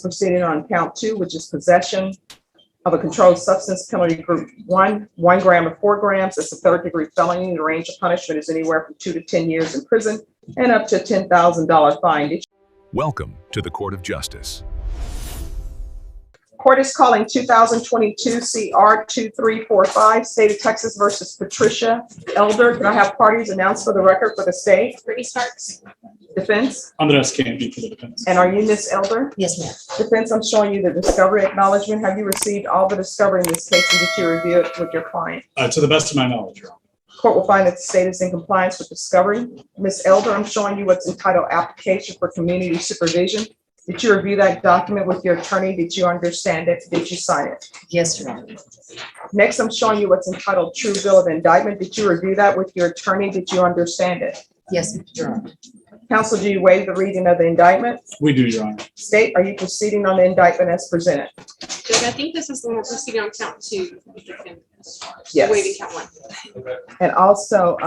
Proceeding on count 2, which is possession of a controlled substance, penalty group 1, 1 gram or 4 grams. It's a third-degree felony. The range of punishment is anywhere from 2 to 10 years in prison and up to a $10,000 fine. Welcome to the Court of Justice. Court is calling 2022 CR 2345, State of Texas versus Patricia Elder. Can I have parties announced for the record for the state? Brittany Starks. Defense? Andres Canby for the defense. And are you Ms. Elder? Yes, ma'am. Defense, I'm showing you the discovery acknowledgement. Have you received all the discovery in this case and did you review it with your client? To the best of my knowledge, Your Honor. Court will find that the state is in compliance with discovery. Ms. Elder, I'm showing you what's entitled application for community supervision. Did you review that document with your attorney? Did you understand it? Did you sign it? Yes, Your Honor. Next, I'm showing you what's entitled true bill of indictment. Did you review that with your attorney? Did you understand it? Yes, Your Honor. Counsel, do you waive the reading of the indictment? We do, Your Honor. State, are you proceeding on the indictment as presented? Judge, I think this is when we're proceeding on count 2. Yes. Waiving count 1. And also,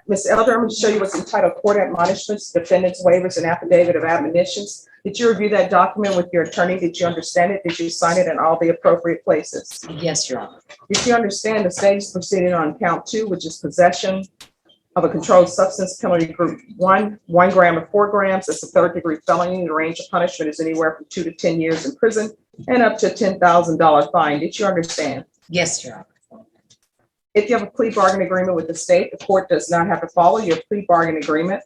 Ms. Elder, I'm going to show you what's entitled court admonishments, defendants, waivers, and affidavit of admonitions. Did you review that document with your attorney? Did you understand it? Did you sign it in all the appropriate places? Yes, Your Honor. Did you understand the state is proceeding on count 2, which is possession of a controlled substance, penalty group 1, 1 gram or 4 grams. It's a third-degree felony. The range of punishment is anywhere from 2 to 10 years in prison and up to a $10,000 fine. Did you understand? Yes, Your Honor. If you have a plea bargain agreement with the state, the court does not have to follow your plea bargain agreement.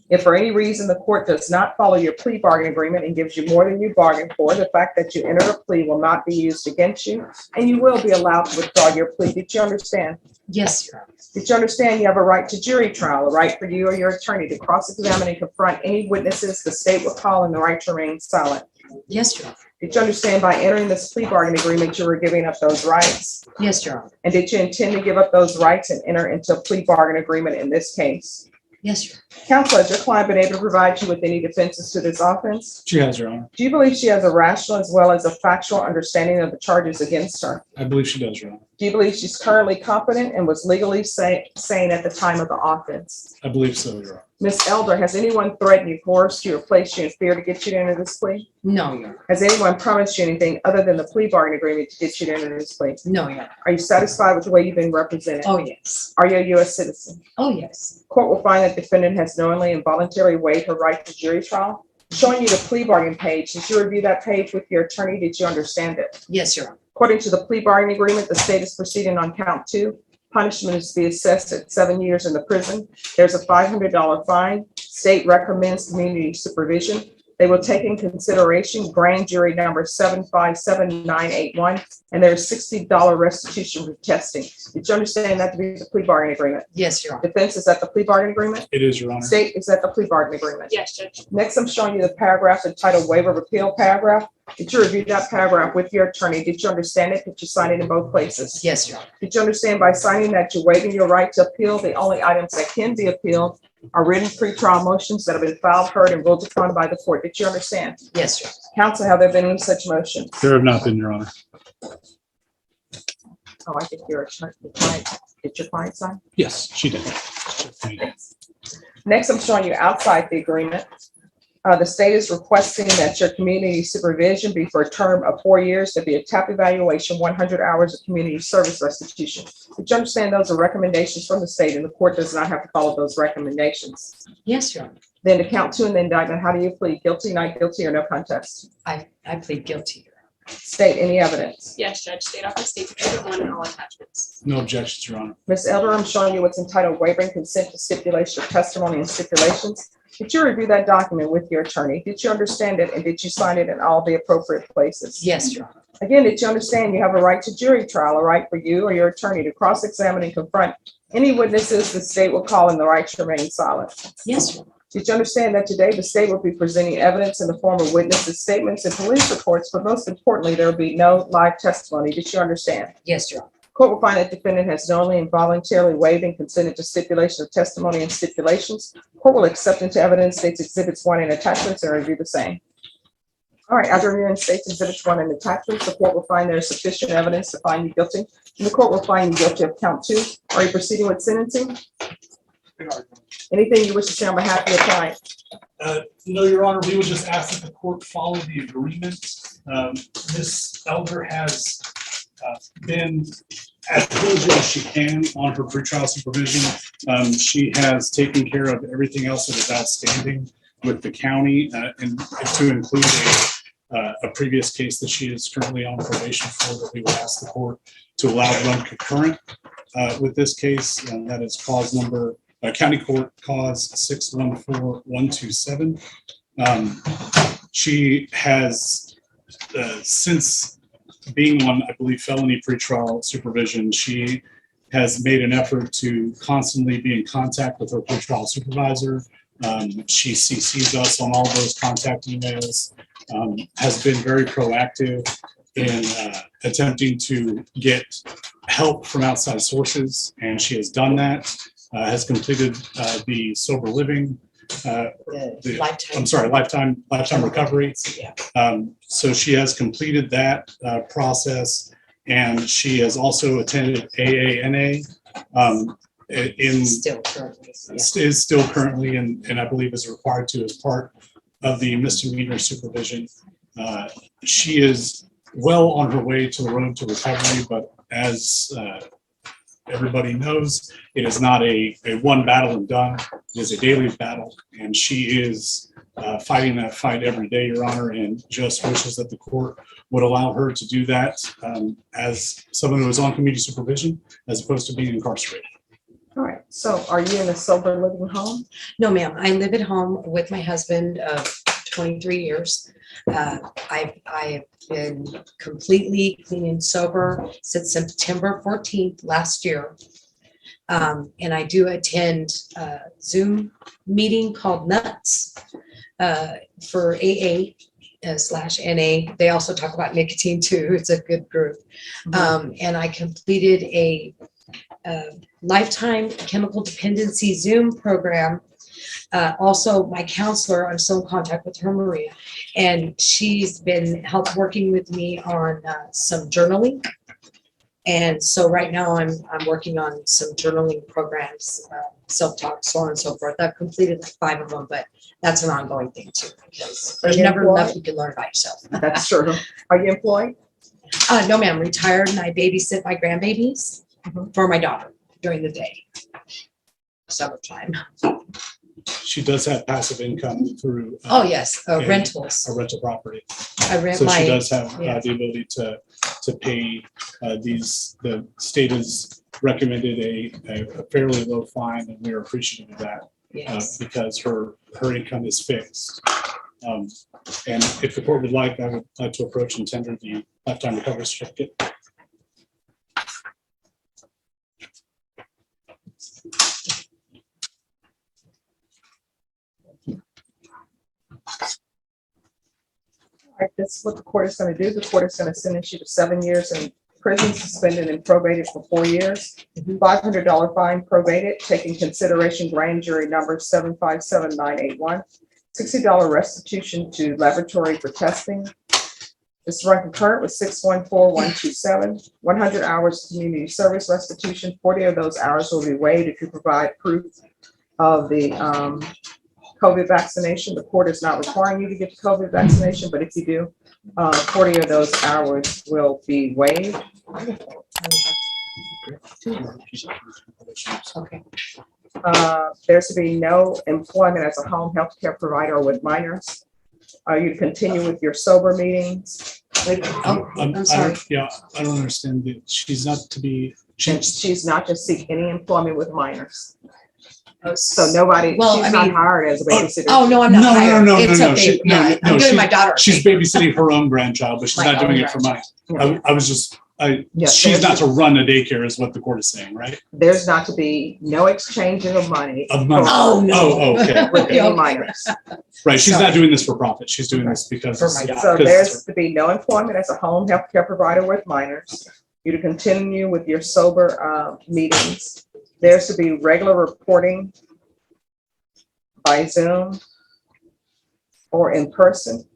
If for any reason the court does not follow your plea bargain agreement and gives you more than you bargained for, the fact that you entered a plea will not be used against you, and you will be allowed to withdraw your plea. Did you understand? Yes, Your Honor. Did you understand you have a right to jury trial, a right for you or your attorney to cross-examine and confront any witnesses the state will call, and the right to remain silent? Yes, Your Honor. Did you understand by entering this plea bargain agreement, you were giving up those rights? Yes, Your Honor. And did you intend to give up those rights and enter into a plea bargain agreement in this case? Yes, Your Honor. Counsel, has your client been able to provide you with any defenses to this offense? She has, Your Honor. Do you believe she has a rational as well as a factual understanding of the charges against her? I believe she does, Your Honor. Do you believe she's currently competent and was legally sane at the time of the offense? I believe so, Your Honor. Ms. Elder, has anyone threatened you, coerced you, or placed you in fear to get you to enter this plea? No, Your Honor. Has anyone promised you anything other than the plea bargain agreement to get you to enter this plea? No, Your Honor. Are you satisfied with the way you've been represented? Oh, yes. Are you a U.S. citizen? Oh, yes. Court will find that defendant has knowingly and voluntarily waived her right to jury trial. Showing you the plea bargain page, did you review that page with your attorney? Did you understand it? Yes, Your Honor. According to the plea bargain agreement, the state is proceeding on count 2. Punishment is to be assessed at 7 years in the prison. There's a $500 fine. State recommends community supervision. They will take in consideration grand jury number 757-981, and there's $60 restitution for testing. Did you understand that to be the plea bargain agreement? Yes, Your Honor. Defense, is that the plea bargain agreement? It is, Your Honor. State, is that the plea bargain agreement? Yes, Judge. Next, I'm showing you the paragraph entitled waiver of appeal paragraph. Did you review that paragraph with your attorney? Did you understand it? Did you sign it in both places? Yes, Your Honor. Did you understand by signing that you're waiving your right to appeal? The only items that can be appealed are written pretrial motions that have been filed, heard, and ruled upon by the court. Did you understand? Yes, Your Honor. Counsel, have there been any such motions? There have not been, Your Honor. Oh, I think your client, did your client sign? Yes, she did. Next, I'm showing you outside the agreement. The state is requesting that your community supervision be for a term of 4 years, to be a TAP evaluation, 100 hours of community service restitution. Did you understand those are recommendations from the state and the court does not have to follow those recommendations? Yes, Your Honor. Then to count 2 in the indictment, how do you plead? Guilty, not guilty, or no contest? I plead guilty, Your Honor. State, any evidence? Yes, Judge. State office, state exhibit 1 and all attachments. No objections, Your Honor. Ms. Elder, I'm showing you what's entitled waiving consent to stipulation of testimony and stipulations. Did you review that document with your attorney? Did you understand it and did you sign it in all the appropriate places? Yes, Your Honor. Again, did you understand you have a right to jury trial, a right for you or your attorney to cross-examine and confront any witnesses the state will call, and the right to remain silent? Yes, Your Honor. Did you understand that today the state will be presenting evidence in the form of witnesses' statements and police reports, but most importantly, there will be no live testimony? Did you understand? Yes, Your Honor. Court will find that defendant has knowingly and voluntarily waived and consented to stipulation of testimony and stipulations. Court will accept into evidence states exhibits 1 and attachments and review the same. All right, after reviewing states exhibits 1 and attachments, the court will find there is sufficient evidence to find you guilty, and the court will find you guilty of count 2. Are you proceeding with sentencing? Anything you wish to say on behalf of your client? No, Your Honor, we would just ask that the court follow the agreement. Ms. Elder has been as diligent as she can on her pretrial supervision. She has taken care of everything else that is outstanding with the county, and to include a previous case that she is currently on probation for, that we would ask the court to allow run concurrent with this case, and that is cause number County Court Cause 614127. She has, since being on, I believe, felony pretrial supervision, she has made an effort to constantly be in contact with her pretrial supervisor. She CCs us on all those contact emails, has been very proactive in attempting to get help from outside sources, and she has done that. Has completed the sober living, lifetime recovery. Yeah. So she has completed that process, and she has also attended AANA. Still currently. Yeah. Is still currently, and I believe is required to as part of the misdemeanor supervision. She is well on her way to the road to recovery, but as everybody knows, it is not a one battle and done. It is a daily battle, and she is fighting that fight every day, Your Honor, and just wishes that the court would allow her to do that as someone who is on community supervision, as opposed to being incarcerated. All right, so are you in a sober living home? No, ma'am. I live at home with my husband of 23 years. I've been completely clean and sober since September 14th last year. And I do attend a Zoom meeting called NUTS for AA/NA. They also talk about nicotine too. It's a good group. And I completed a lifetime chemical dependency Zoom program. Also, my counselor, I'm still in contact with her, Maria, and she's been working with me on some journaling. And so right now I'm working on some journaling programs, self-talk, so on and so forth. I've completed like 5 of them, but that's an ongoing thing too, because there's never enough you can learn by yourself. That's true. Are you employed? No, ma'am, retired, and I babysit my grandbabies for my daughter during the day, summertime. She does have passive income through Oh, yes, rentals. a rental property. I rent So my. she does have yeah. the ability to pay these. The state has recommended a fairly low fine, and we are appreciative of that Yes. because her income is fixed. And if the court would like, I would like to approach and tender the lifetime recovery certificate. All right, this is what the court is going to do. The court is going to sentence you to 7 years in prison, suspended and probated for 4 years. $500 fine probated, taking consideration grand jury number 757981. $60 restitution to laboratory for testing. This is run concurrent with 614127. 100 hours community service restitution. 40 of those hours will be waived if you provide proof of the COVID vaccination. The court is not requiring you to get the COVID vaccination, but if you do, 40 of those hours will be waived. Okay. There's to be no employment as a home health care provider with minors. You continue with your sober meetings. I'm sorry. I don't understand that she's not to be. She's not to seek any employment with minors. Oh, So nobody, Well, she's I not mean- hired as a babysitter. Oh, no, I'm not hired. No. It's okay. She- Yeah, no, I'm doing my daughter. She's babysitting her own grandchild, but she's My not doing own it for money. Yeah. I was just, Yeah, she's not to run a daycare is what the court is saying, right? There's not to be no exchanging of money. Of money. Oh, no. Oh, okay. With Okay. any minors. Right, she's Sorry. not doing this for profit. She's doing this because. For my daughter. So because- there's to be no employment as a home health care provider with minors. You to continue with your sober meetings. There's to be regular reporting by Zoom or in person.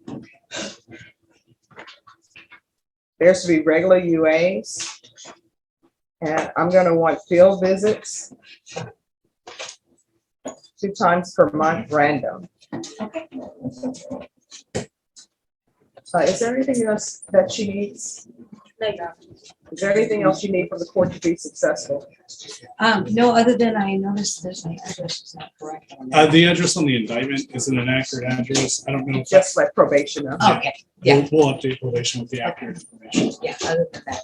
There's to be regular UAs. And I'm gonna want field visits. 2 times per month, random. Is there anything else that she needs? Is there anything else you need from the court to be successful? No, other than I noticed there's my address is not correct on there. The address on the indictment isn't an accurate address. I don't know if Just let probation know. Okay, yeah, we'll update probation with the accurate information. yeah, other than that,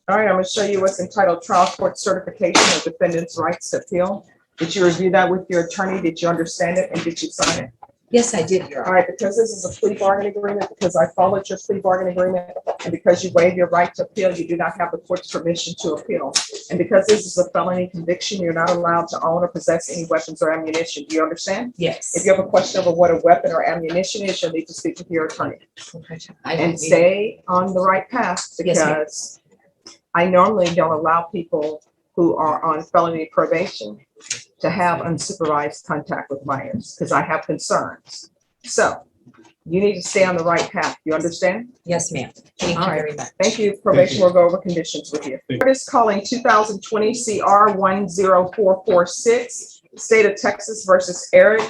All right, I'm going to show you what's entitled Trial Court Certification of Defendant's Rights to Appeal. Did you review that with your attorney? Did you understand it? And did you sign it? yes, I did, Your All Honor. right, because this is a plea bargaining agreement, because I followed your plea bargaining agreement, and because you waive your right to appeal, you do not have the court's permission to appeal. And because this is a felony conviction, you're not allowed to own or possess any weapons or ammunition. Do you understand? Yes. If you have a question over what a weapon or ammunition is, you'll need to speak with your attorney. I don't And need- stay on the right path, Yes, ma'am. because I normally don't allow people who are on felony probation to have unsupervised contact with minors, because I have concerns. So you need to stay on the right path. You understand? Yes, ma'am. Thank you All right. very much. Thank you. Probation will go over conditions with you. Thank Court is calling 2020 CR 10446, State of Texas versus Eric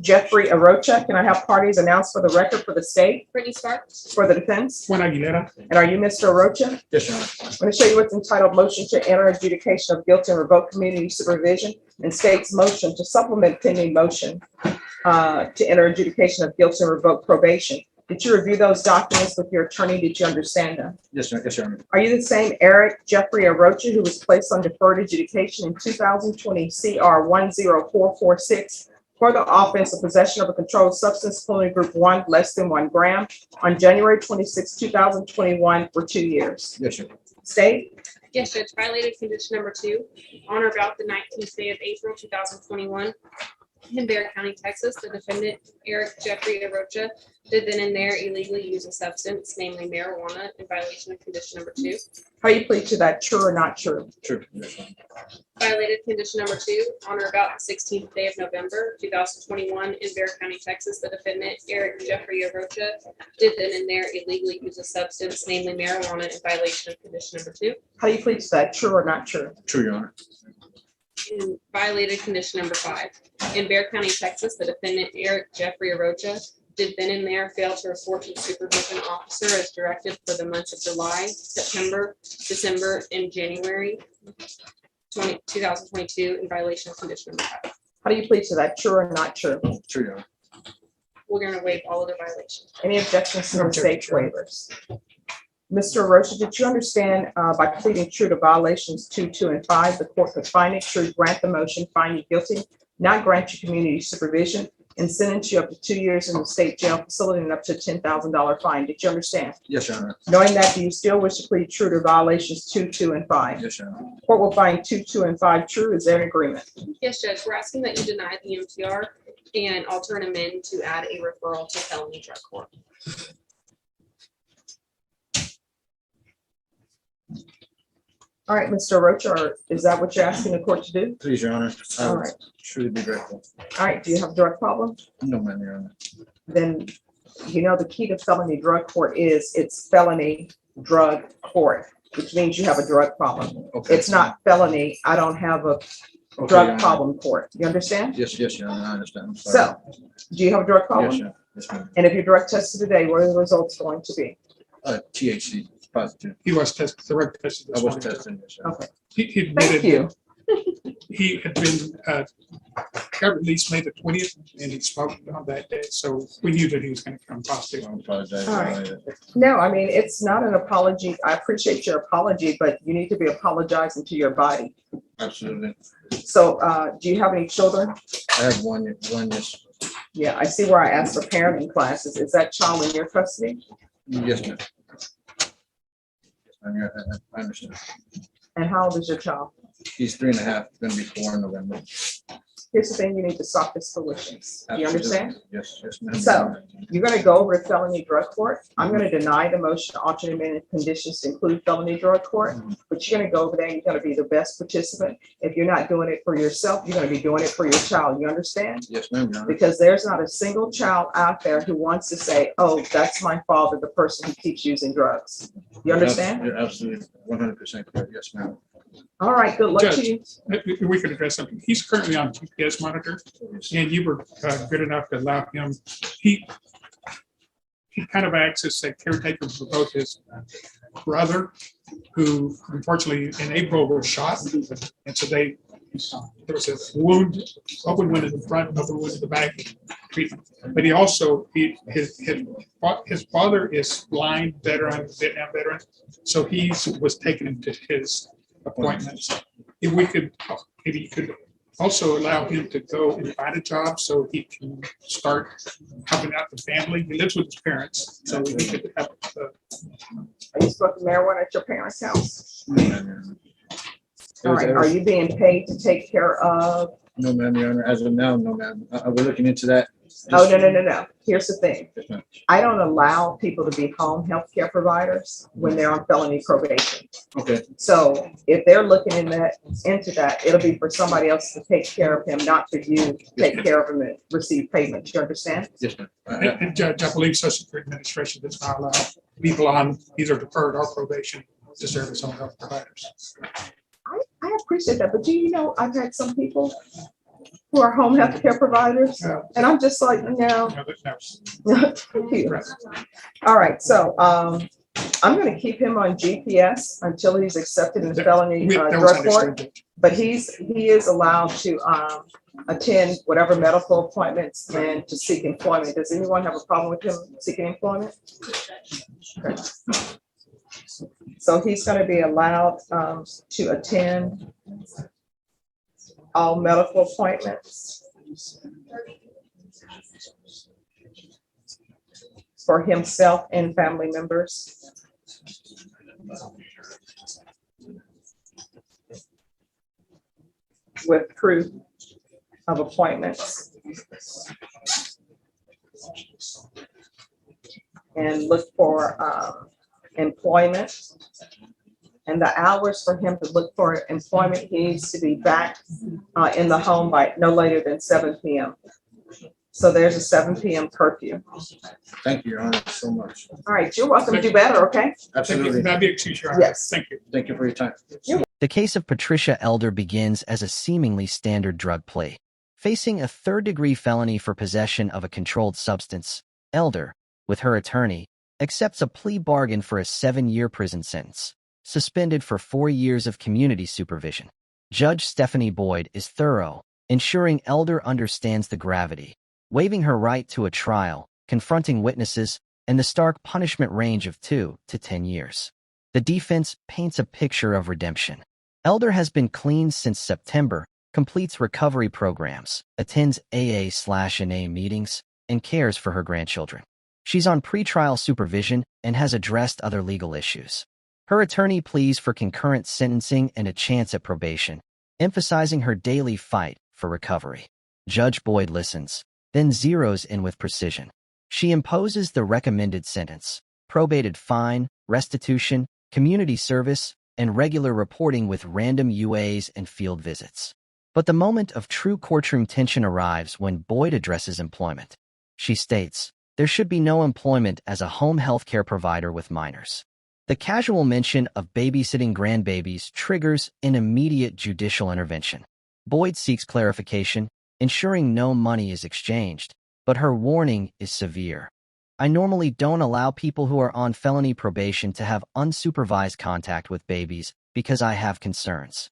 Jeffrey Arocha. Can I have parties announced for the record for the state, Brittany Sparks. for the defense? Juan Aguilera. And are you Mr. Arocha? Yes, Your Honor. I'm going to show you what's entitled Motion to Enter Adjudication of Guilt and Revoke Community Supervision, and state's motion to supplement pending motion to enter adjudication of guilt and revoke probation. Did you review those documents with your attorney? Did you understand them? Yes, Your Honor. Are you the same Eric Jeffrey Arocha who was placed on deferred adjudication in 2020 CR 10446 for the offense of possession of a controlled substance, Felony Group 1, less than 1 gram, on January 26, 2021 for 2 years? Yes, Your Honor. State? Yes, Judge, violated condition number 2, on or about the 19th day of April, 2021. In Bexar County, Texas, the defendant, Eric Jeffrey Arocha, did then and there illegally use a substance, namely marijuana, in violation of condition number 2. How you plead to that, true or not true? True. Yes, Your Honor. Violated condition number 2, on or about the 16th day of November, 2021, in Bexar County, Texas, the defendant, Eric Jeffrey Arocha, did then and there illegally use a substance, namely marijuana, in violation of condition number 2. How you plead to that, true or not true? True, Your Honor. And violated condition number 5. In Bexar County, Texas, the defendant, Eric Jeffrey Arocha, did then and there fail to report to the supervision officer as directed for the months of July, September, December, and January 2022 in violation of condition number 5. How do you plead to that, true or not true? True, Your Honor. We're going to waive all of the violations. Any objections to the state's waivers? Mr. Arocha, did you understand by pleading true to violations 2, 2, and 5, the court could find it true, grant the motion, find you guilty, not grant you community supervision, and sentence you up to 2 years in the state jail facility and up to $10,000 fine? Did you understand? Yes, Your Honor. Knowing that, do you still wish to plead true to violations 2, 2, and 5? Yes, Your Honor. Court will find 2, 2, and 5 true. Is there an agreement? Yes, Judge, we're asking that you deny the MTR and alter and amend to add a referral to felony drug court. All right, Mr. Arocha, is that what you're asking the court to do? Please, Your Honor. I All would right. truly be grateful. All right, do you have a drug problem? No, ma'am, Your Honor. Then, you know, the key to felony drug court is it's felony drug court, which means you have a drug problem. Okay. It's not felony, I don't have a Okay, Your drug Honor. problem court. You understand? Yes, Your Honor. I understand. I'm sorry. So, do you have a drug Yes, problem? Your Honor. Yes, ma'am. And if you drug tested today, what are the results going to be? THC positive. He was tested, the reg tested I this was morning. testing. Yes, Your Honor. Okay, He thank admitted you. he had been released May the 20th and he smoked on that day. So we knew that he was going to come positive. I apologize. All right. No, I mean, it's not an apology. I appreciate your apology, but you need to be apologizing to your body. Absolutely. So, do you have any children? I have one, yes. Yeah, I see where I asked for parenting classes. Is that child in your custody? Yes, ma'am. I understand. And how old is your child? He's 3.5, gonna be 4 in November. Here's the thing, you need to stop his foolishness. Do you Absolutely. understand? Yes, ma'am. So, you're gonna go over felony drug court. I'm gonna deny the motion to alter amended conditions to include felony drug court, but you're gonna go over there and you're gonna be the best participant. If you're not doing it for yourself, you're gonna be doing it for your child. You understand? Yes, ma'am, Your Honor. Because there's not a single child out there who wants to say, oh, that's my father, the person who keeps using drugs. You understand? You're absolutely 100% correct. Yes, ma'am. All right, good luck to you. We could address something. He's currently on GPS monitor, and you were good enough to allow him, he kind of acts as a caretaker for both his brother, who unfortunately in April was shot. And so there was a wound, open wound in the front, open wound in the back treatment. But he also, his father is blind veteran, Vietnam veteran. So he was taken into his appointments. If you could also allow him to go and find a job so he can start helping out the family. He lives with his parents, so he could help. Are you smoking marijuana at your parents' house? All right, are you being paid to take care of? No, ma'am, Your Honor. As of now, no, ma'am. We're looking into that. Oh, no. Here's the thing. Yes, ma'am. I don't allow people to be home health care providers when they're on felony probation. Okay, So if they're looking into that, it'll be for somebody else to take care of him, not for you to take care of him and receive payment. You understand? yes, ma'am. And Judge, I believe Social Security Administration does not allow people on either deferred or probation to serve as home health providers. I appreciate that, but do you know, I've had some people who are home health care providers, and I'm just like, no. No. All right, so I'm gonna keep him on GPS until he's accepted in the felony That was drug court, understood. but he is allowed to attend whatever medical appointments and to seek employment. Does anyone have a problem with him seeking employment? Okay. So he's gonna be allowed to attend all medical appointments for himself and family members. With proof of appointments. And look for employment. And the hours for him to look for employment, he needs to be back in the home by no later than 7 p.m. So there's a 7 p.m. curfew. Thank you, Your Honor, so much. All right, you're welcome. Do better, okay? Absolutely. That'd be too sure. Yes. Thank you. Thank you for your time. The case of Patricia Elder begins as a seemingly standard drug plea. Facing a third-degree felony for possession of a controlled substance, Elder, with her attorney, accepts a plea bargain for a 7-year prison sentence, suspended for 4 years of community supervision. Judge Stephanie Boyd is thorough, ensuring Elder understands the gravity, waiving her right to a trial, confronting witnesses, and the stark punishment range of 2 to 10 years. The defense paints a picture of redemption. Elder has been clean since September, completes recovery programs, attends AA/NA meetings, and cares for her grandchildren. She's on pretrial supervision and has addressed other legal issues. Her attorney pleads for concurrent sentencing and a chance at probation, emphasizing her daily fight for recovery. Judge Boyd listens, then zeroes in with precision. She imposes the recommended sentence: probated fine, restitution, community service, and regular reporting with random UAs and field visits. But the moment of true courtroom tension arrives when Boyd addresses employment. She states, there should be no employment as a home health care provider with minors. The casual mention of babysitting grandbabies triggers an immediate judicial intervention. Boyd seeks clarification, ensuring no money is exchanged, but her warning is severe. I normally don't allow people who are on felony probation to have unsupervised contact with babies because I have concerns.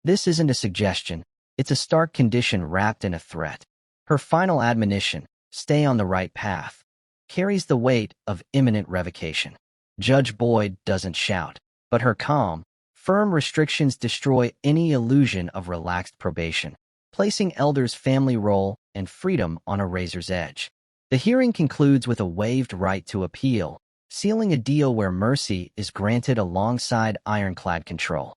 This isn't a suggestion, it's a stark condition wrapped in a threat. Her final admonition, stay on the right path, carries the weight of imminent revocation. Judge Boyd doesn't shout, but her calm, firm restrictions destroy any illusion of relaxed probation, placing Elder's family role and freedom on a razor's edge. The hearing concludes with a waived right to appeal, sealing a deal where mercy is granted alongside ironclad control.